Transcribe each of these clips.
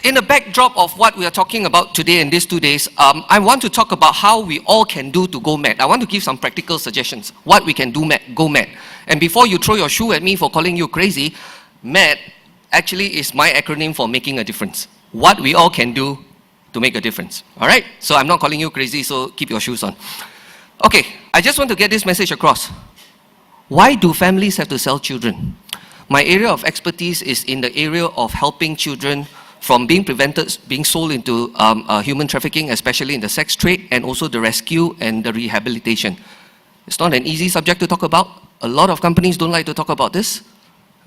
in the backdrop of what we are talking about today in these 2 days, I want to talk about how we all can do to go mad. I want to give some practical suggestions, what we can do go mad. And before you throw your shoe at me for calling you crazy, MAD actually is my acronym for making a difference. What we all can do to make a difference. All right? So I'm not calling you crazy, so keep your shoes on. Okay, I just want to get this message across. Why do families have to sell children? My area of expertise is in the area of helping children from being prevented, being sold into human trafficking, especially in the sex trade, and also the rescue and the rehabilitation. It's not an easy subject to talk about. A lot of companies don't like to talk about this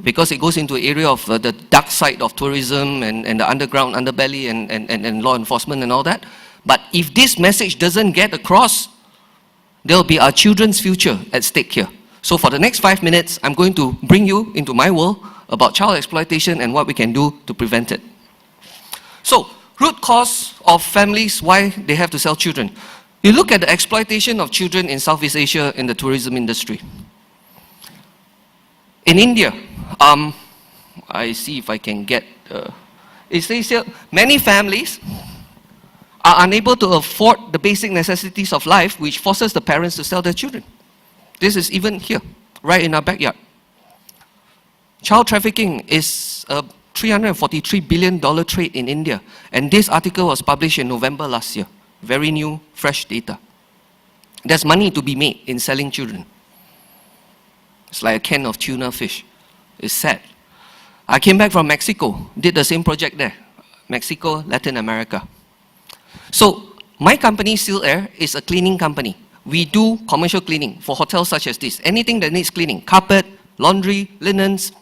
because it goes into an area of the dark side of tourism and the underground underbelly and law enforcement and all that. But if this message doesn't get across, there'll be our children's future at stake here. So for the next 5 minutes, I'm going to bring you into my world about child exploitation and what we can do to prevent it. So, root cause of families, why they have to sell children. You look at the exploitation of children in Southeast Asia in the tourism industry. In India, I see if I can get, it says here, many families are unable to afford the basic necessities of life, which forces the parents to sell their children. This is even here, right in our backyard. Child trafficking is a $343 billion trade in India. And this article was published in November last year. Very new, fresh data. There's money to be made in selling children. It's like a can of tuna fish. It's sad. I came back from Mexico, did the same project there. Mexico, Latin America. So, my company, Seal Air, is a cleaning company. We do commercial cleaning for hotels such as this. Anything that needs cleaning. Carpet, laundry, linens,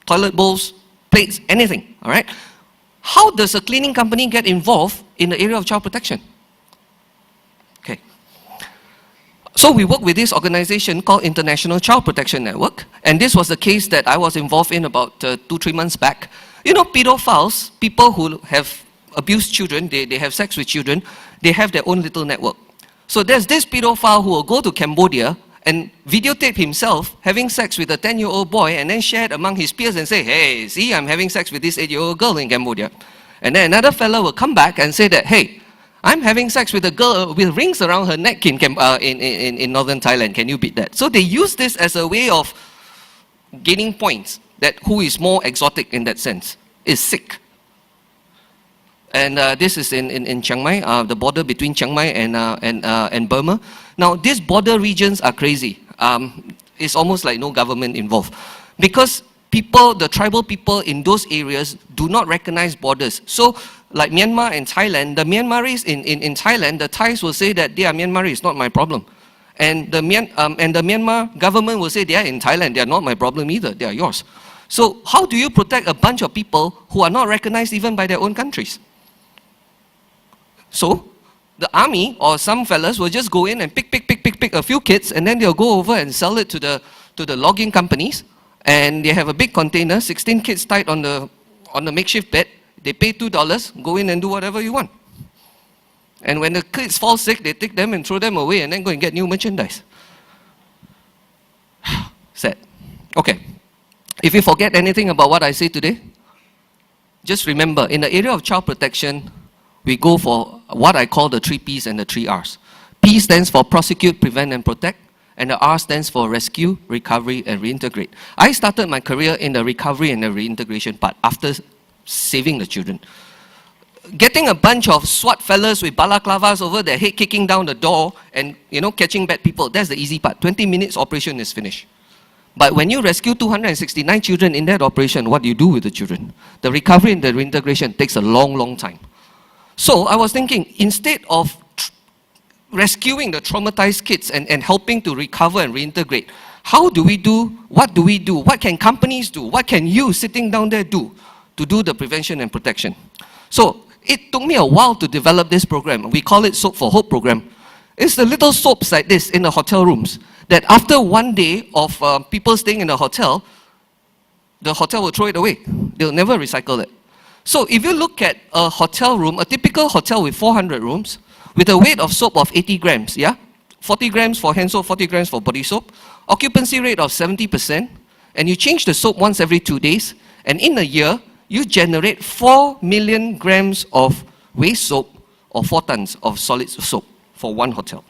toilet bowls, plates, anything, all right? How does a cleaning company get involved in the area of child protection? Okay. So we work with this organization called International Child Protection Network, and this was the case that I was involved in about 2-3 months back. You know, pedophiles, people who have abused children, they have sex with children, they have their own little network. So there's this pedophile who will go to Cambodia and videotape himself having sex with a 10-year-old boy and then share it among his peers and say, hey, see, I'm having sex with this 8-year-old girl in Cambodia. And then another fellow will come back and say that, hey, I'm having sex with a girl with rings around her neck in northern Thailand. Can you beat that? So they use this as a way of gaining points, that who is more exotic in that sense is sick. And this is in Chiang Mai, the border between Chiang Mai and Burma. Now, these border regions are crazy. It's almost like no government involved. Because people, the tribal people in those areas do not recognize borders. So, like Myanmar and Thailand, the Myanmaris in Thailand, the Thais will say that they are Myanmaris, it's not my problem. And the Myanmar government will say they are in Thailand, they are not my problem either, they are yours. So, how do you protect a bunch of people who are not recognized even by their own countries? So, the army or some fellas will just go in and pick a few kids, and then they'll go over and sell it to the logging companies, and they have a big container, 16 kids tied on the makeshift bed. They pay $2, go in and do whatever you want. And when the kids fall sick, they take them and throw them away and then go and get new merchandise. Sad. Okay. If you forget anything about what I say today, just remember, in the area of child protection, we go for what I call the 3 Ps and the 3 Rs. P stands for prosecute, prevent, and protect, and the R stands for rescue, recovery, and reintegrate. I started my career in the recovery and the reintegration part after saving the children. Getting a bunch of SWAT fellas with balaclavas over their head kicking down the door and, you know, catching bad people, that's the easy part. 20 minutes operation is finished. But when you rescue 269 children in that operation, what do you do with the children? The recovery and the reintegration takes a long, long time. So I was thinking, instead of rescuing the traumatized kids and helping to recover and reintegrate, how do we do, what do we do, what can companies do, what can you sitting down there do to do the prevention and protection? So it took me a while to develop this program. We call it Soap for Hope program. It's the little soaps like this in the hotel rooms that after one day of people staying in the hotel will throw it away. They'll never recycle it. So if you look at a hotel room, a typical hotel with 400 rooms, with a weight of soap of 80 grams, yeah? 40 grams for hand soap, 40 grams for body soap, occupancy rate of 70%, and you change the soap once every 2 days, and in a year, you generate 4 million grams of waste soap or 4 tons of solid soap for one hotel.